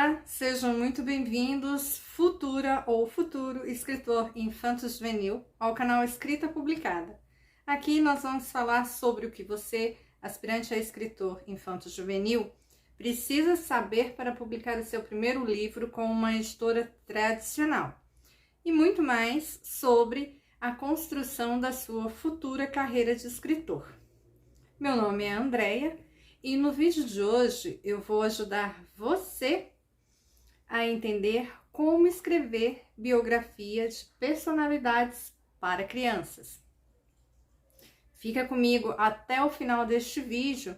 Olá, sejam muito bem-vindos, futura ou futuro escritor infanto-juvenil, ao canal Escrita Publicada. Aqui nós vamos falar sobre o que você, aspirante a escritor infanto-juvenil, precisa saber para publicar o seu primeiro livro com uma editora tradicional. E muito mais sobre a construção da sua futura carreira de escritor. Meu nome é Andreia e no vídeo de hoje eu vou ajudar você a entender como escrever biografia de personalidades para crianças. Fica comigo até o final deste vídeo,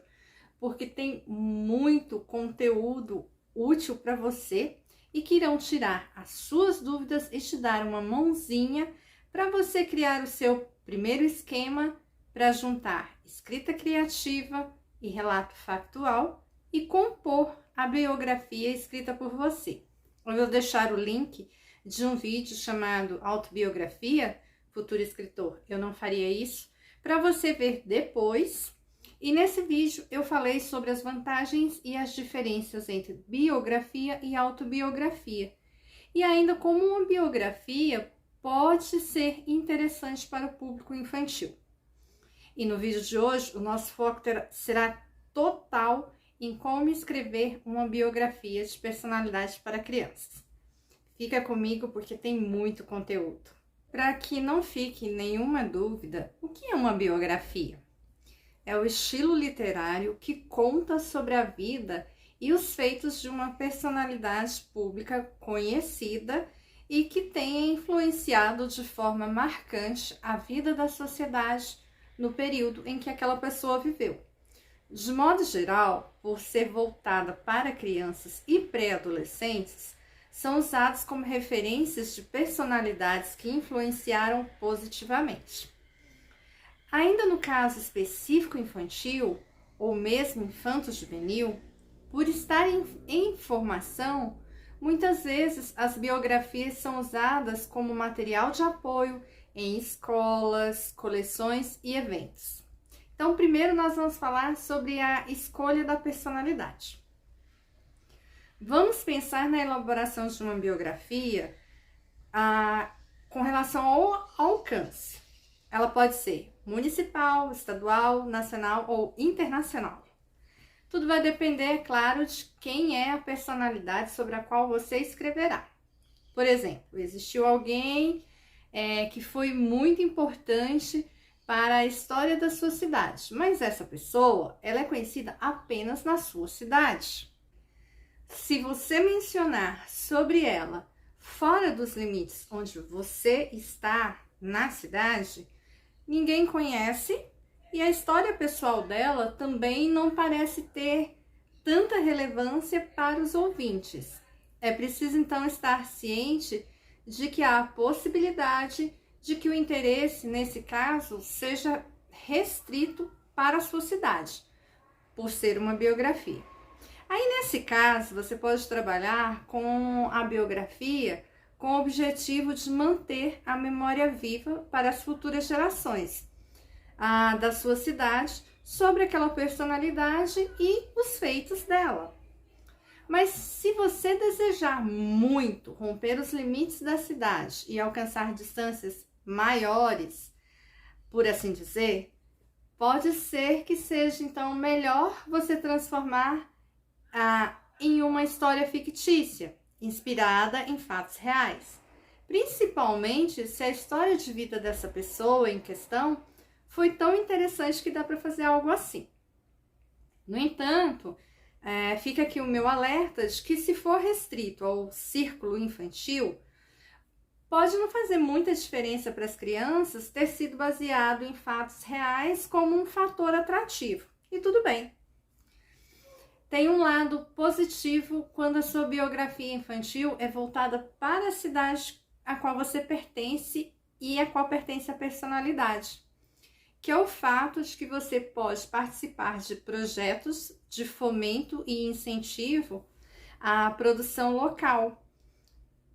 porque tem muito conteúdo útil para você e que irão tirar as suas dúvidas e te dar uma mãozinha para você criar o seu primeiro esquema para juntar escrita criativa e relato factual e compor a biografia escrita por você. Eu vou deixar o link de um vídeo chamado Autobiografia, Futuro Escritor, eu não faria isso, para você ver depois. E nesse vídeo eu falei sobre as vantagens e as diferenças entre biografia e autobiografia. E ainda como uma biografia pode ser interessante para o público infantil. E no vídeo de hoje o nosso foco será total em como escrever uma biografia de personalidade para crianças. Fica comigo porque tem muito conteúdo. Para que não fique nenhuma dúvida, o que é uma biografia? É o estilo literário que conta sobre a vida e os feitos de uma personalidade pública conhecida e que tenha influenciado de forma marcante a vida da sociedade no período em que aquela pessoa viveu. De modo geral, por ser voltada para crianças e pré-adolescentes, são usados como referências de personalidades que influenciaram positivamente. Ainda no caso específico infantil, ou mesmo infanto-juvenil, por estar em formação, muitas vezes as biografias são usadas como material de apoio em escolas, coleções e eventos. Então, primeiro nós vamos falar sobre a escolha da personalidade. Vamos pensar na elaboração de uma biografia com relação ao alcance. Ela pode ser municipal, estadual, nacional ou internacional. Tudo vai depender, é claro, de quem é a personalidade sobre a qual você escreverá. Por exemplo, existiu alguém que foi muito importante para a história da sua cidade, mas essa pessoa, ela é conhecida apenas na sua cidade. Se você mencionar sobre ela fora dos limites onde você está na cidade, ninguém conhece e a história pessoal dela também não parece ter tanta relevância para os ouvintes. É preciso então estar ciente de que há a possibilidade de que o interesse, nesse caso, seja restrito para a sua cidade, por ser uma biografia. Aí, nesse caso, você pode trabalhar com a biografia com o objetivo de manter a memória viva para as futuras gerações da sua cidade sobre aquela personalidade e os feitos dela. Mas se você desejar muito romper os limites da cidade e alcançar distâncias maiores, por assim dizer, pode ser que seja então melhor você transformar em uma história fictícia, inspirada em fatos reais. Principalmente se a história de vida dessa pessoa em questão foi tão interessante que dá para fazer algo assim. No entanto, fica aqui o meu alerta de que se for restrito ao círculo infantil, pode não fazer muita diferença para as crianças ter sido baseado em fatos reais como um fator atrativo. E tudo bem. Tem um lado positivo quando a sua biografia infantil é voltada para a cidade a qual você pertence e a qual pertence a personalidade, que é o fato de que você pode participar de projetos de fomento e incentivo à produção local,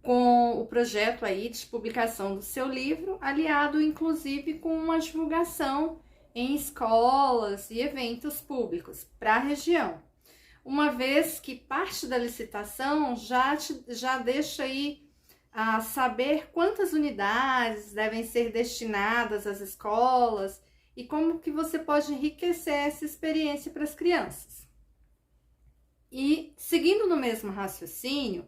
com o projeto aí de publicação do seu livro, aliado inclusive com uma divulgação em escolas e eventos públicos para a região. uma vez que parte da licitação já deixa aí a saber quantas unidades devem ser destinadas às escolas e como que você pode enriquecer essa experiência para as crianças. E seguindo no mesmo raciocínio,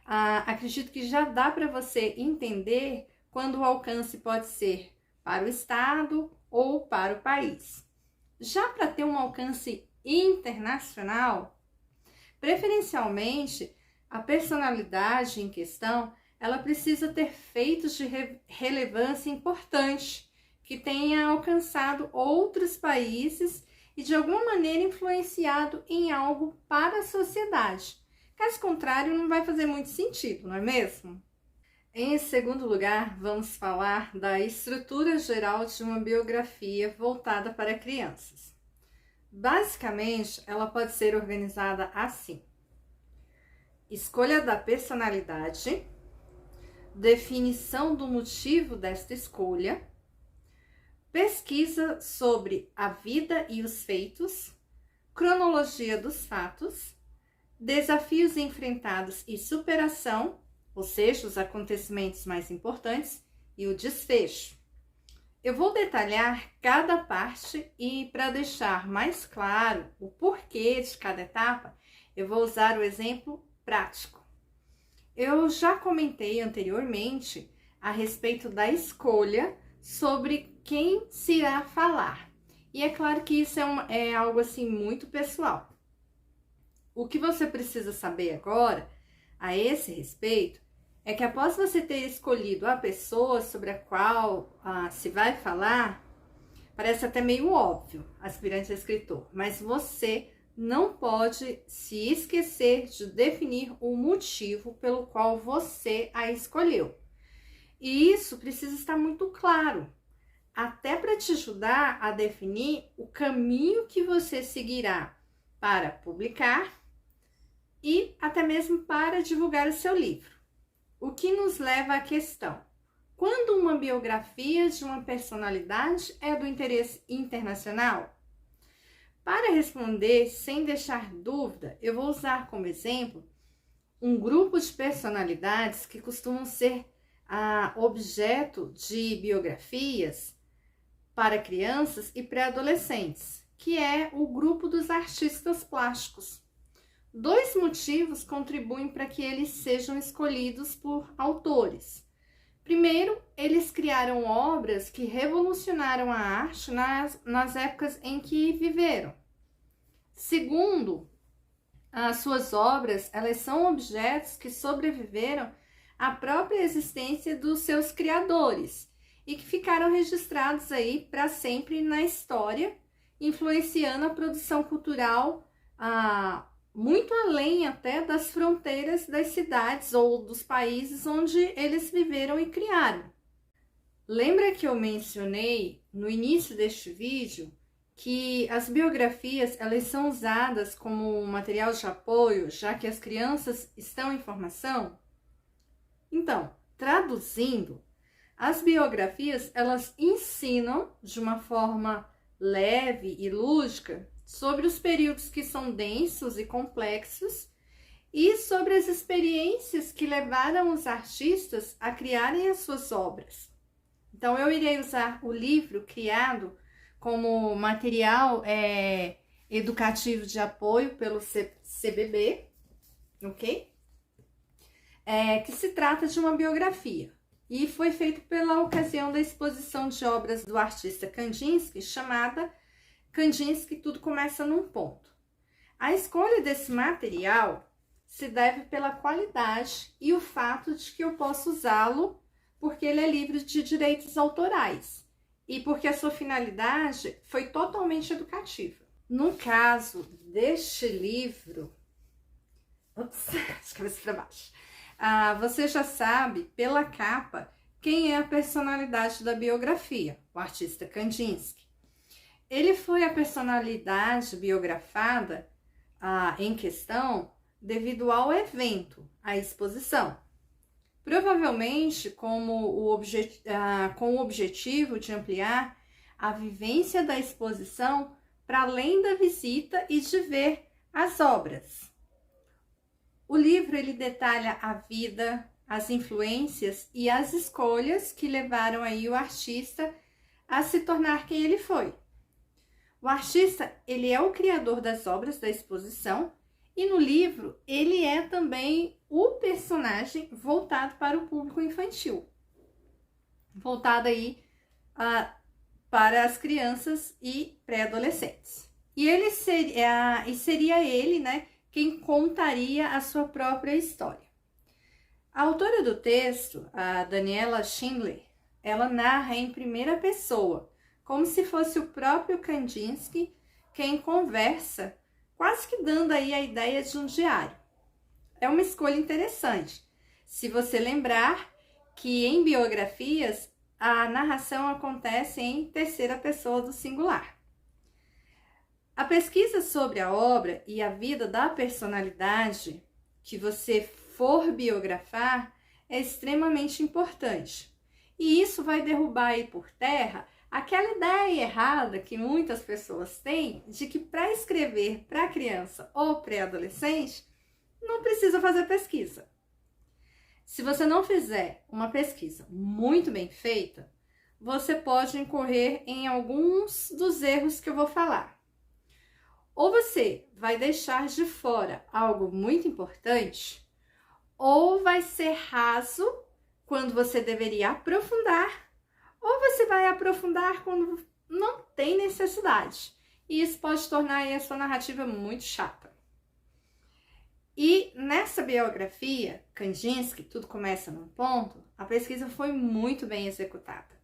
acredito que já dá para você entender quando o alcance pode ser para o estado ou para o país. Já para ter um alcance internacional, preferencialmente a personalidade em questão, ela precisa ter feitos de relevância importante, que tenha alcançado outros países e de alguma maneira influenciado em algo para a sociedade. Caso contrário, não vai fazer muito sentido, não é mesmo? Em segundo lugar, vamos falar da estrutura geral de uma biografia voltada para crianças. Basicamente, ela pode ser organizada assim: escolha da personalidade, definição do motivo desta escolha, pesquisa sobre a vida e os feitos, cronologia dos fatos, desafios enfrentados e superação, ou seja, os acontecimentos mais importantes, e o desfecho. Eu vou detalhar cada parte e, para deixar mais claro o porquê de cada etapa, eu vou usar o exemplo prático. Eu já comentei anteriormente a respeito da escolha sobre quem se irá falar. E é claro que isso é algo assim muito pessoal. O que você precisa saber agora, a esse respeito, é que após você ter escolhido a pessoa sobre a qual se vai falar, parece até meio óbvio, aspirante a escritor, mas você não pode se esquecer de definir o motivo pelo qual você a escolheu. E isso precisa estar muito claro, até para te ajudar a definir o caminho que você seguirá para publicar e até mesmo para divulgar o seu livro. O que nos leva à questão: quando uma biografia de uma personalidade é do interesse internacional? Para responder sem deixar dúvida, eu vou usar como exemplo um grupo de personalidades que costumam ser objeto de biografias para crianças e pré-adolescentes, que é o grupo dos artistas plásticos. 2 motivos contribuem para que eles sejam escolhidos por autores. Primeiro, eles criaram obras que revolucionaram a arte nas épocas em que viveram. Segundo, as suas obras, elas são objetos que sobreviveram à própria existência dos seus criadores e que ficaram registrados aí para sempre na história, influenciando a produção cultural muito além até das fronteiras das cidades ou dos países onde eles viveram e criaram. Lembra que eu mencionei no início deste vídeo que as biografias elas são usadas como material de apoio, já que as crianças estão em formação? Então, traduzindo, as biografias elas ensinam de uma forma leve e lúdica sobre os períodos que são densos e complexos e sobre as experiências que levaram os artistas a criarem as suas obras. Então, eu irei usar o livro criado como material educativo de apoio pelo CBB, ok? Que se trata de uma biografia. E foi feito pela ocasião da exposição de obras do artista Kandinsky, chamada Kandinsky, Tudo Começa num Ponto. A escolha desse material se deve pela qualidade e o fato de que eu posso usá-lo porque ele é livre de direitos autorais e porque a sua finalidade foi totalmente educativa. No caso deste livro, de cabeça para baixo, você já sabe pela capa quem é a personalidade da biografia, o artista Kandinsky. Ele foi a personalidade biografada em questão devido ao evento, à exposição. Provavelmente com o objetivo de ampliar a vivência da exposição para além da visita e de ver As obras. O livro ele detalha a vida, as influências e as escolhas que levaram aí o artista a se tornar quem ele foi. O artista, ele é o criador das obras da exposição e no livro ele é também o personagem voltado para o público infantil, voltado aí para as crianças e pré-adolescentes. E ele seria ele, né, quem contaria a sua própria história. A autora do texto, a Daniela Schindler, ela narra em primeira pessoa, como se fosse o próprio Kandinsky quem conversa, quase que dando aí a ideia de um diário. É uma escolha interessante, se você lembrar que em biografias a narração acontece em terceira pessoa do singular. A pesquisa sobre a obra e a vida da personalidade que você for biografar é extremamente importante. E isso vai derrubar aí por terra aquela ideia errada que muitas pessoas têm de que para escrever para criança ou pré-adolescente não precisa fazer pesquisa. Se você não fizer uma pesquisa muito bem feita, você pode incorrer em alguns dos erros que eu vou falar. Ou você vai deixar de fora algo muito importante, ou vai ser raso quando você deveria aprofundar, ou você vai aprofundar quando não tem necessidade. E isso pode tornar aí a sua narrativa muito chata. E nessa biografia, Kandinsky, Tudo Começa num Ponto, a pesquisa foi muito bem executada.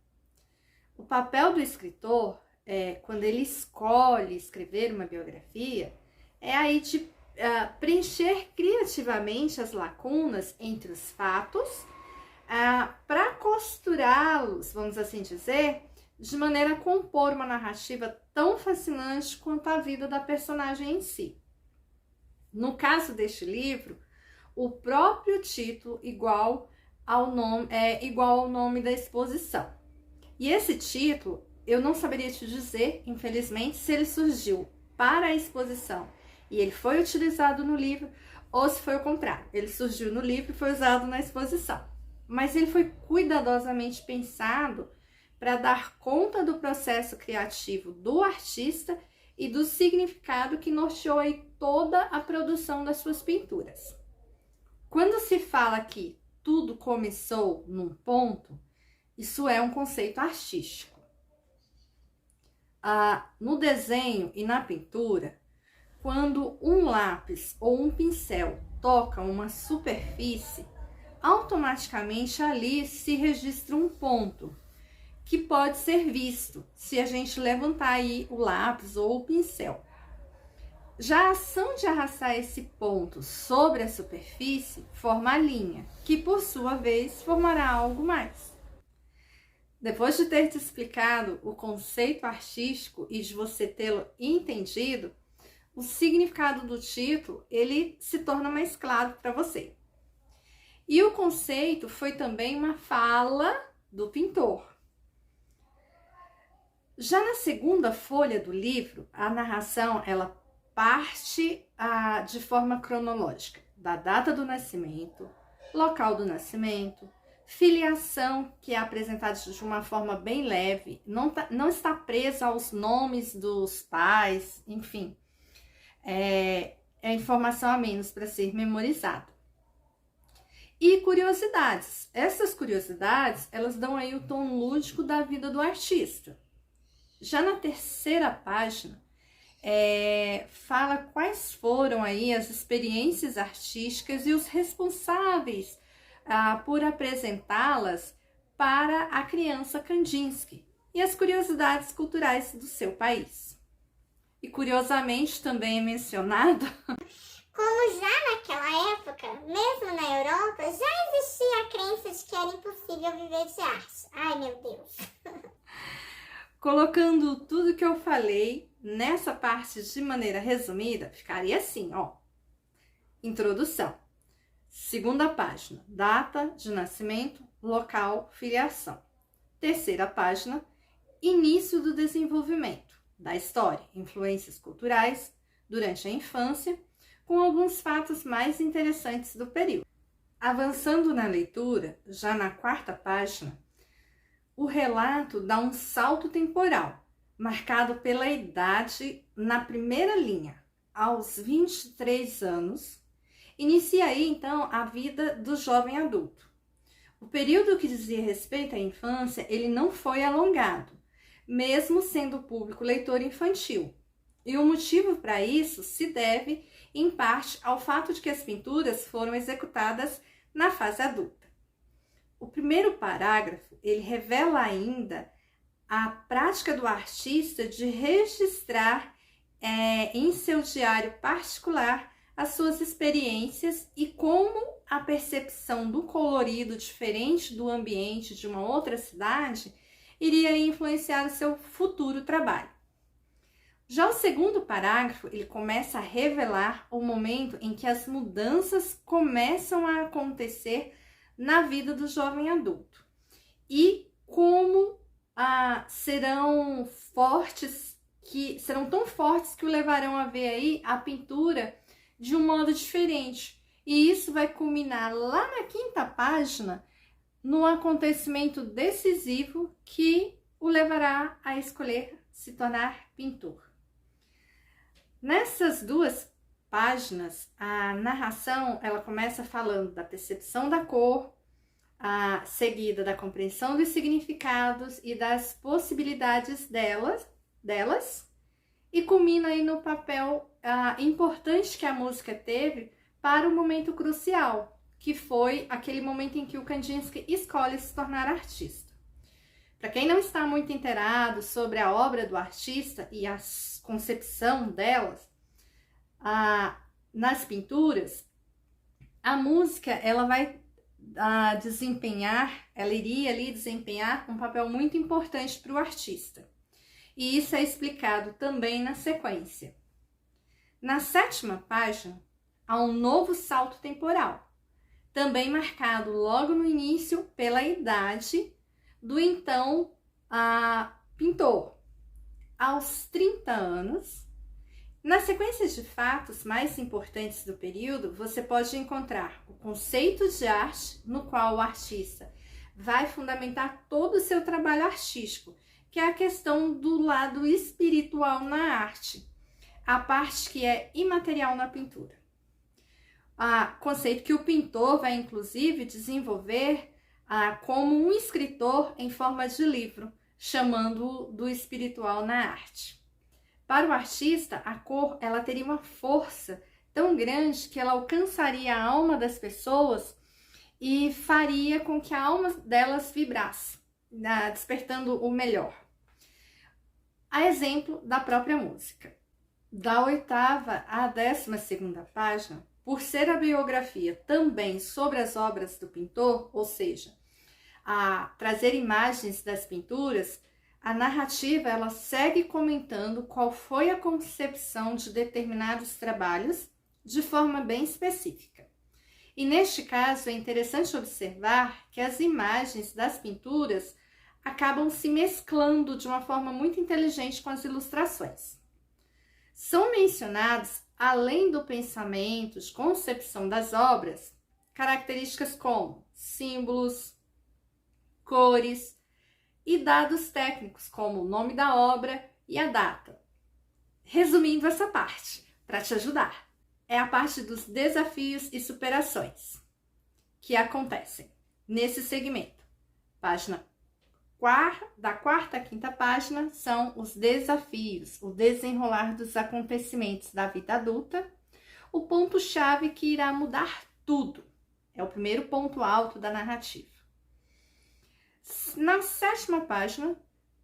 O papel do escritor, quando ele escolhe escrever uma biografia, é aí de preencher criativamente as lacunas entre os fatos, para costurá-los, vamos assim dizer, de maneira a compor uma narrativa tão fascinante quanto a vida da personagem em si. No caso deste livro, o próprio título igual ao nome da exposição. E esse título, eu não saberia te dizer, infelizmente, se ele surgiu para a exposição e ele foi utilizado no livro, ou se foi o contrário, ele surgiu no livro e foi usado na exposição. Mas ele foi cuidadosamente pensado para dar conta do processo criativo do artista e do significado que norteou aí toda a produção das suas pinturas. Quando se fala que tudo começou num ponto, isso é um conceito artístico. No desenho e na pintura, quando um lápis ou um pincel toca uma superfície, automaticamente ali se registra um ponto que pode ser visto se a gente levantar aí o lápis ou o pincel. Já a ação de arrastar esse ponto sobre a superfície forma a linha, que por sua vez formará algo mais. Depois de ter te explicado o conceito artístico e de você tê-lo entendido, o significado do título ele se torna mais claro para você. E o conceito foi também uma fala do pintor. Já na segunda folha do livro, a narração ela parte de forma cronológica, da data do nascimento, local do nascimento, filiação, que é apresentada de uma forma bem leve, não está presa aos nomes dos pais, enfim, é informação a menos para ser memorizada. E curiosidades. Essas curiosidades, elas dão aí o tom lúdico da vida do artista. Já na terceira página, fala quais foram aí as experiências artísticas e os responsáveis por apresentá-las para a criança Kandinsky e as curiosidades culturais do seu país. E curiosamente também é mencionado como já naquela época, mesmo na Europa, já existia a crença de que era impossível viver de arte. Ai, meu Deus! Colocando tudo que eu falei nessa parte de maneira resumida, ficaria assim, ó. Introdução. Segunda página, data de nascimento, local, filiação. Terceira página, início do desenvolvimento da história, influências culturais, durante a infância, com alguns fatos mais interessantes do período. Avançando na leitura, já na 4ª página, o relato dá um salto temporal, marcado pela idade na primeira linha, aos 23 anos. Inicia aí, então, a vida do jovem adulto. O período que dizia respeito à infância, ele não foi alongado, mesmo sendo o público leitor infantil. E o motivo para isso se deve, em parte, ao fato de que as pinturas foram executadas na fase adulta. O primeiro parágrafo, ele revela ainda a prática do artista de registrar em seu diário particular as suas experiências e como a percepção do colorido diferente do ambiente de uma outra cidade iria influenciar o seu futuro trabalho. Já o segundo parágrafo, ele começa a revelar o momento em que as mudanças começam a acontecer na vida do jovem adulto e como serão tão fortes que o levarão a ver aí a pintura de um modo diferente. E isso vai culminar lá na 5ª página, num acontecimento decisivo que o levará a escolher se tornar pintor. Nessas 2 páginas, a narração ela começa falando da percepção da cor, seguida da compreensão dos significados e das possibilidades delas, e culmina aí no papel importante que a música teve para o momento crucial, que foi aquele momento em que o Kandinsky escolhe se tornar artista. Para quem não está muito inteirado sobre a obra do artista e a concepção delas, nas pinturas, a música ela iria ali desempenhar um papel muito importante para o artista. E isso é explicado também na sequência. Na 7ª página, há um novo salto temporal, também marcado logo no início pela idade do então pintor. Aos 30 anos, na sequência de fatos mais importantes do período, você pode encontrar o conceito de arte, no qual o artista vai fundamentar todo o seu trabalho artístico, que é a questão do lado espiritual na arte, a parte que é imaterial na pintura. Conceito que o pintor vai, inclusive, desenvolver como um escritor em forma de livro, chamando do espiritual na arte. Para o artista, a cor ela teria uma força tão grande que ela alcançaria a alma das pessoas e faria com que a alma delas vibrasse, despertando o melhor. A exemplo da própria música. Da 8ª à 12ª página, por ser a biografia também sobre as obras do pintor, ou seja, a trazer imagens das pinturas, a narrativa ela segue comentando qual foi a concepção de determinados trabalhos de forma bem específica. E neste caso é interessante observar que as imagens das pinturas acabam se mesclando de uma forma muito inteligente com as ilustrações. São mencionados, além do pensamento de concepção das obras, características como símbolos, cores e dados técnicos, como o nome da obra e a data. Resumindo essa parte, para te ajudar, é a parte dos desafios e superações que acontecem nesse segmento. Da 4ª à 5ª página são os desafios, o desenrolar dos acontecimentos da vida adulta, o ponto-chave que irá mudar tudo. É o primeiro ponto alto da narrativa. Na 7ª página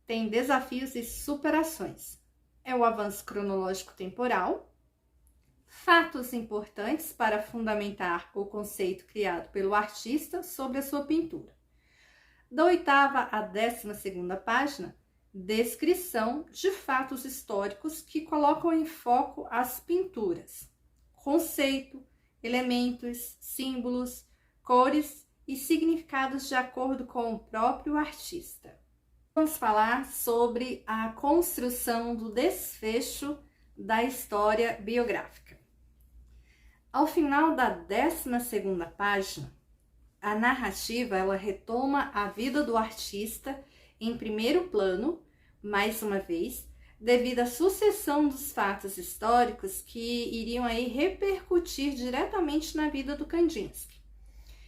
tem desafios e superações. É o avanço cronológico temporal, fatos importantes para fundamentar o conceito criado pelo artista sobre a sua pintura. Da 8ª à 12ª página, descrição de fatos históricos que colocam em foco as pinturas, conceito, elementos, símbolos, cores e significados de acordo com o próprio artista. Vamos falar sobre a construção do desfecho da história biográfica. Ao final da 12ª página, a narrativa ela retoma a vida do artista em primeiro plano, mais uma vez, devido à sucessão dos fatos históricos que iriam aí repercutir diretamente na vida do Kandinsky.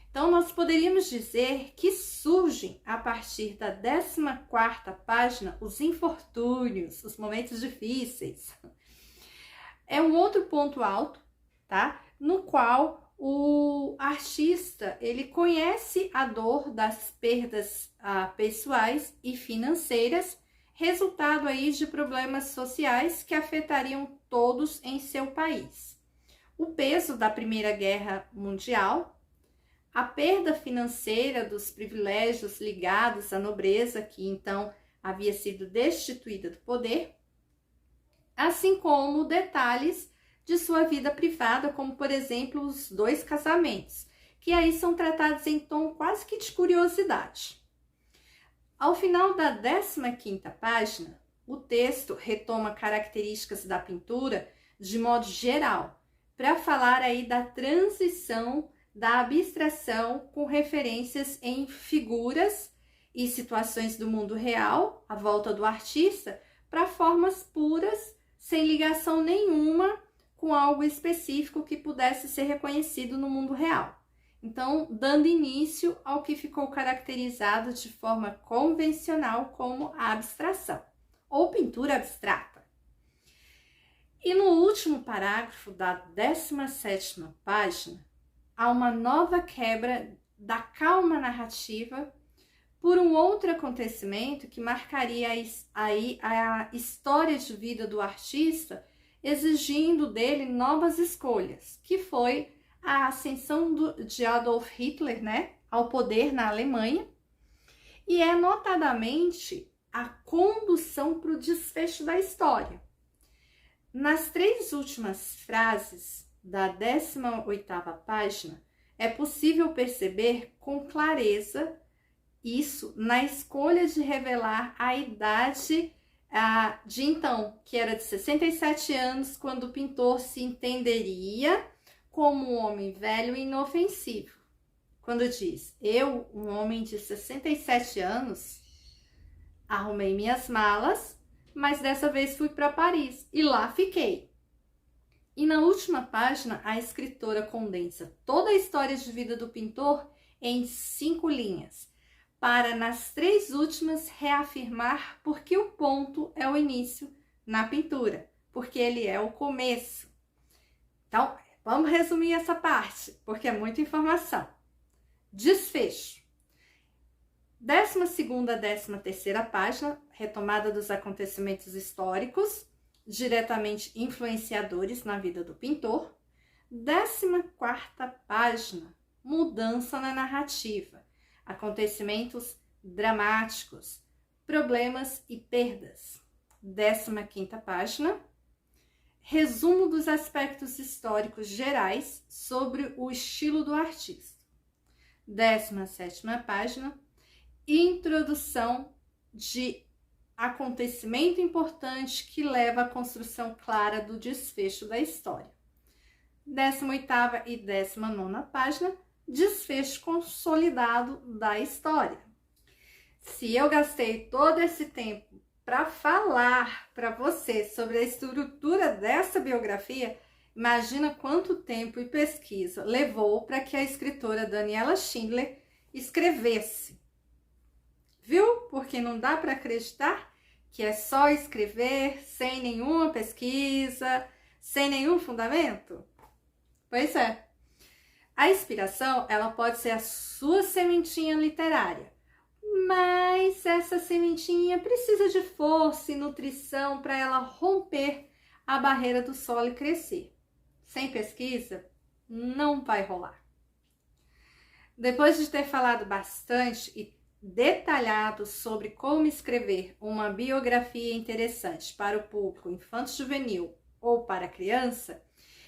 Então, nós poderíamos dizer que surgem, a partir da 14ª página, os infortúnios, os momentos difíceis. É um outro ponto alto, tá? No qual o artista, ele conhece a dor das perdas pessoais e financeiras, resultado aí de problemas sociais que afetariam todos em seu país. O peso da Primeira Guerra Mundial, a perda financeira dos privilégios ligados à nobreza, que então havia sido destituída do poder, assim como detalhes de sua vida privada, como, por exemplo, os 2 casamentos, que aí são tratados em tom quase que de curiosidade. Ao final da 15ª página, o texto retoma características da pintura de modo geral, para falar aí da transição da abstração com referências em figuras e situações do mundo real, à volta do artista, para formas puras, sem ligação nenhuma com algo específico que pudesse ser reconhecido no mundo real. Então, dando início ao que ficou caracterizado de forma convencional como a abstração, ou pintura abstrata. E no último parágrafo da 17ª página, há uma nova quebra da calma narrativa por um outro acontecimento que marcaria aí a história de vida do artista, exigindo dele novas escolhas, que foi a ascensão de Adolf Hitler, ao poder na Alemanha, e é notadamente a condução para o desfecho da história. Nas 3 últimas frases da 18ª página, é possível perceber com clareza isso na escolha de revelar a idade de então, que era de 67 anos, quando o pintor se entenderia como um homem velho e inofensivo. Quando diz, eu, um homem de 67 anos, arrumei minhas malas, mas dessa vez fui para Paris e lá fiquei. E na última página, a escritora condensa toda a história de vida do pintor em 5 linhas, para nas 3 últimas reafirmar porque o ponto é o início na pintura, porque ele é o começo. Então, vamos resumir essa parte, porque é muita informação. Desfecho. 12ª a 13ª página, retomada dos acontecimentos históricos, diretamente influenciadores na vida do pintor. 14ª página, mudança na narrativa, acontecimentos dramáticos, problemas e perdas. 15ª página, resumo dos aspectos históricos gerais sobre o estilo do artista. 17ª página, introdução de acontecimento importante que leva à construção clara do desfecho da história. 18ª e 19ª página, desfecho consolidado da história. Se eu gastei todo esse tempo para falar para você sobre a estrutura dessa biografia, imagina quanto tempo e pesquisa levou para que a escritora Daniela Schindler escrevesse. Viu? Porque não dá para acreditar que é só escrever sem nenhuma pesquisa, sem nenhum fundamento? Pois é. A inspiração, ela pode ser a sua sementinha literária, mas essa sementinha precisa de força e nutrição para ela romper a barreira do solo e crescer. Sem pesquisa, não vai rolar. Depois de ter falado bastante e detalhado sobre como escrever uma biografia interessante para o público infanto-juvenil ou para criança,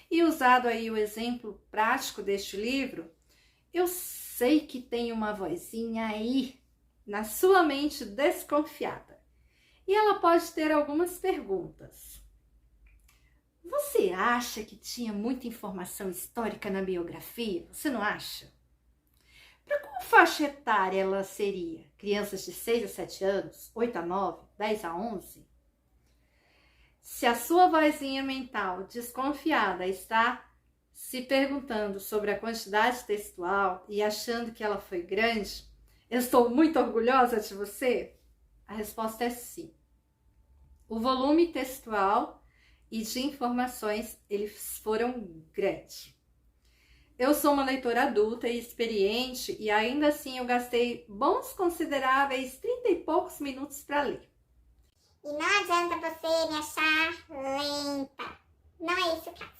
e usado aí o exemplo prático deste livro, eu sei que tem uma vozinha aí na sua mente desconfiada. E ela pode ter algumas perguntas. Você acha que tinha muita informação histórica na biografia? Você não acha? Para qual faixa etária ela seria? Crianças de 6 a 7 anos? 8 a 9? 10 a 11? Se a sua vozinha mental desconfiada está se perguntando sobre a quantidade textual e achando que ela foi grande, eu estou muito orgulhosa de você? A resposta é sim. O volume textual e de informações, eles foram grandes. Eu sou uma leitora adulta e experiente e ainda assim eu gastei bons consideráveis 30 e poucos minutos para ler. E não adianta você me achar lenta. Não é isso o caso.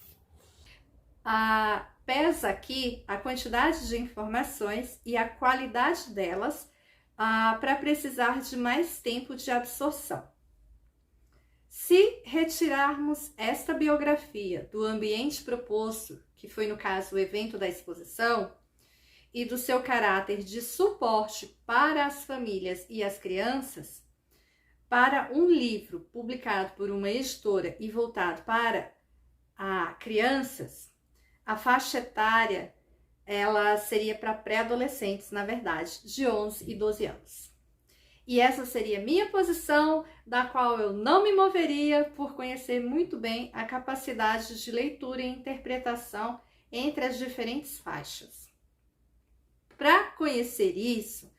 Pesa aqui a quantidade de informações e a qualidade delas para precisar de mais tempo de absorção. Se retirarmos esta biografia do ambiente proposto, que foi no caso o evento da exposição, e do seu caráter de suporte para as famílias e as crianças, para um livro publicado por uma editora e voltado para crianças, a faixa etária ela seria para pré-adolescentes, na verdade, de 11 e 12 anos. E essa seria minha posição, da qual eu não me moveria por conhecer muito bem a capacidade de leitura e interpretação entre as diferentes faixas. Para conhecer isso,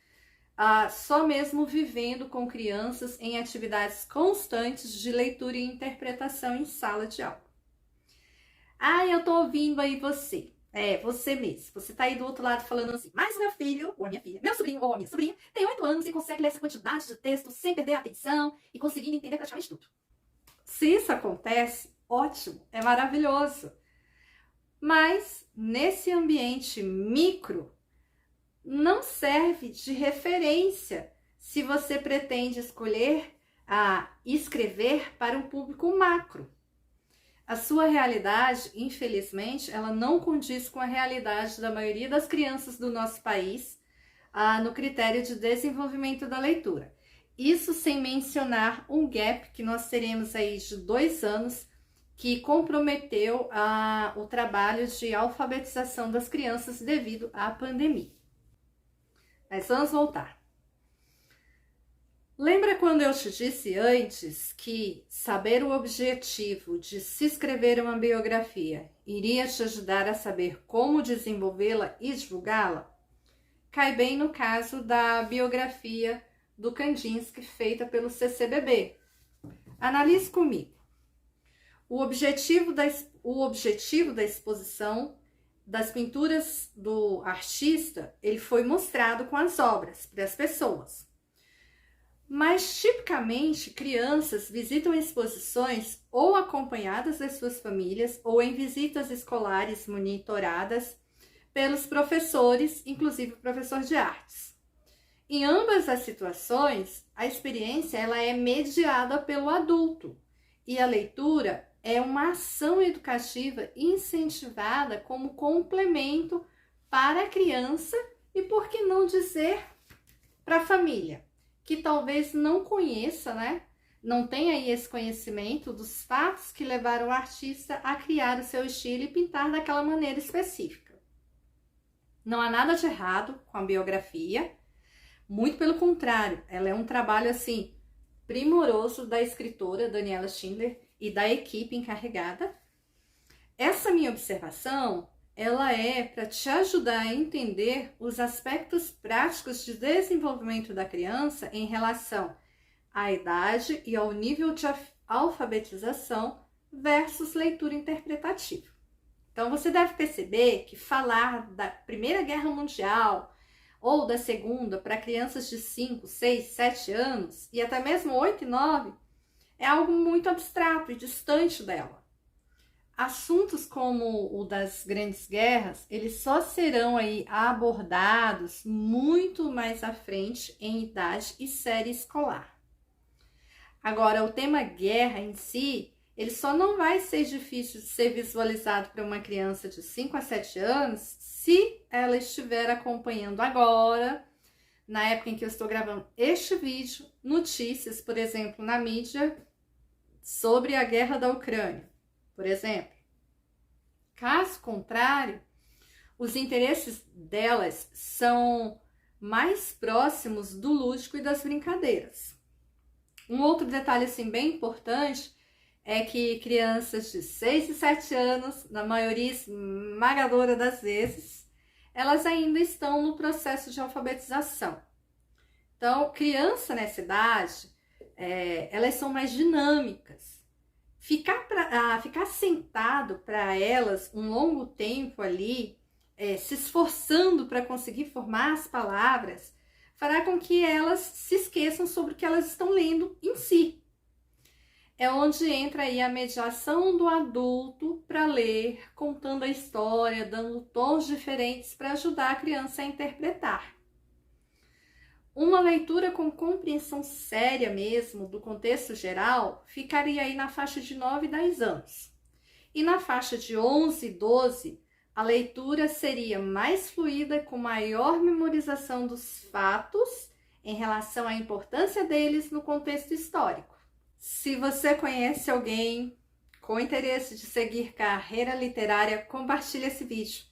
só mesmo vivendo com crianças em atividades constantes de leitura e interpretação em sala de aula. Eu tô ouvindo aí você. Você mesmo. Você tá aí do outro lado falando assim, mas meu filho, ou a minha filha, meu sobrinho ou a minha sobrinha, tem 8 anos e consegue ler essa quantidade de texto sem perder a atenção e conseguindo entender praticamente tudo. Se isso acontece, ótimo, é maravilhoso. Mas nesse ambiente micro, não serve de referência se você pretende escolher escrever para um público macro. A sua realidade, infelizmente, ela não condiz com a realidade da maioria das crianças do nosso país no critério de desenvolvimento da leitura. Isso sem mencionar um gap que nós teremos aí de 2 anos que comprometeu o trabalho de alfabetização das crianças devido à pandemia. Mas vamos voltar. Lembra quando eu te disse antes que saber o objetivo de se escrever uma biografia iria te ajudar a saber como desenvolvê-la e divulgá-la? Cai bem no caso da biografia do Kandinsky feita pelo CCBB. Analise comigo. O objetivo da exposição das pinturas do artista, ele foi mostrado com as obras para as pessoas. Mas, tipicamente, crianças visitam exposições ou acompanhadas das suas famílias ou em visitas escolares monitoradas pelos professores, inclusive o professor de artes. Em ambas as situações, a experiência ela é mediada pelo adulto e a leitura é uma ação educativa incentivada como complemento para a criança e, por que não dizer, para a família, que talvez não conheça, não tenha aí esse conhecimento dos fatos que levaram o artista a criar o seu estilo e pintar daquela maneira específica. Não há nada de errado com a biografia, muito pelo contrário, ela é um trabalho assim primoroso da escritora Daniela Schindler e da equipe encarregada. Essa minha observação, ela é para te ajudar a entender os aspectos práticos de desenvolvimento da criança em relação à idade e ao nível de alfabetização versus leitura interpretativa. Então, você deve perceber que falar da Primeira Guerra Mundial ou da Segunda para crianças de 5, 6, 7 anos e até mesmo 8 e 9 é algo muito abstrato e distante dela. Assuntos como o das grandes guerras, eles só serão aí abordados muito mais à frente em idade e série escolar. Agora, o tema guerra em si, ele só não vai ser difícil de ser visualizado para uma criança de 5 a 7 anos se ela estiver acompanhando agora, na época em que eu estou gravando este vídeo, notícias, por exemplo, na mídia sobre a guerra da Ucrânia. por exemplo. Caso contrário, os interesses delas são mais próximos do lúdico e das brincadeiras. Um outro detalhe assim bem importante é que crianças de 6 e 7 anos, na maioria esmagadora das vezes, elas ainda estão no processo de alfabetização. Então, criança nessa idade, elas são mais dinâmicas. Ficar sentado para elas um longo tempo ali, se esforçando para conseguir formar as palavras, fará com que elas se esqueçam sobre o que elas estão lendo em si. É onde entra aí a mediação do adulto para ler, contando a história, dando tons diferentes para ajudar a criança a interpretar. Uma leitura com compreensão séria mesmo do contexto geral ficaria aí na faixa de 9 e 10 anos. E na faixa de 11 e 12, a leitura seria mais fluida, com maior memorização dos fatos em relação à importância deles no contexto histórico. Se você conhece alguém com interesse de seguir carreira literária, compartilhe esse vídeo.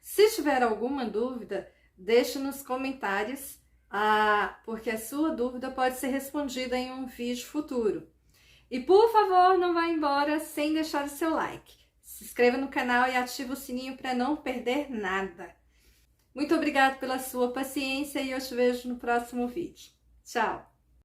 Se tiver alguma dúvida, deixe nos comentários, porque a sua dúvida pode ser respondida em um vídeo futuro. E por favor, não vá embora sem deixar o seu like. Se inscreva no canal e ative o sininho para não perder nada. Muito obrigada pela sua paciência e eu te vejo no próximo vídeo. Tchau!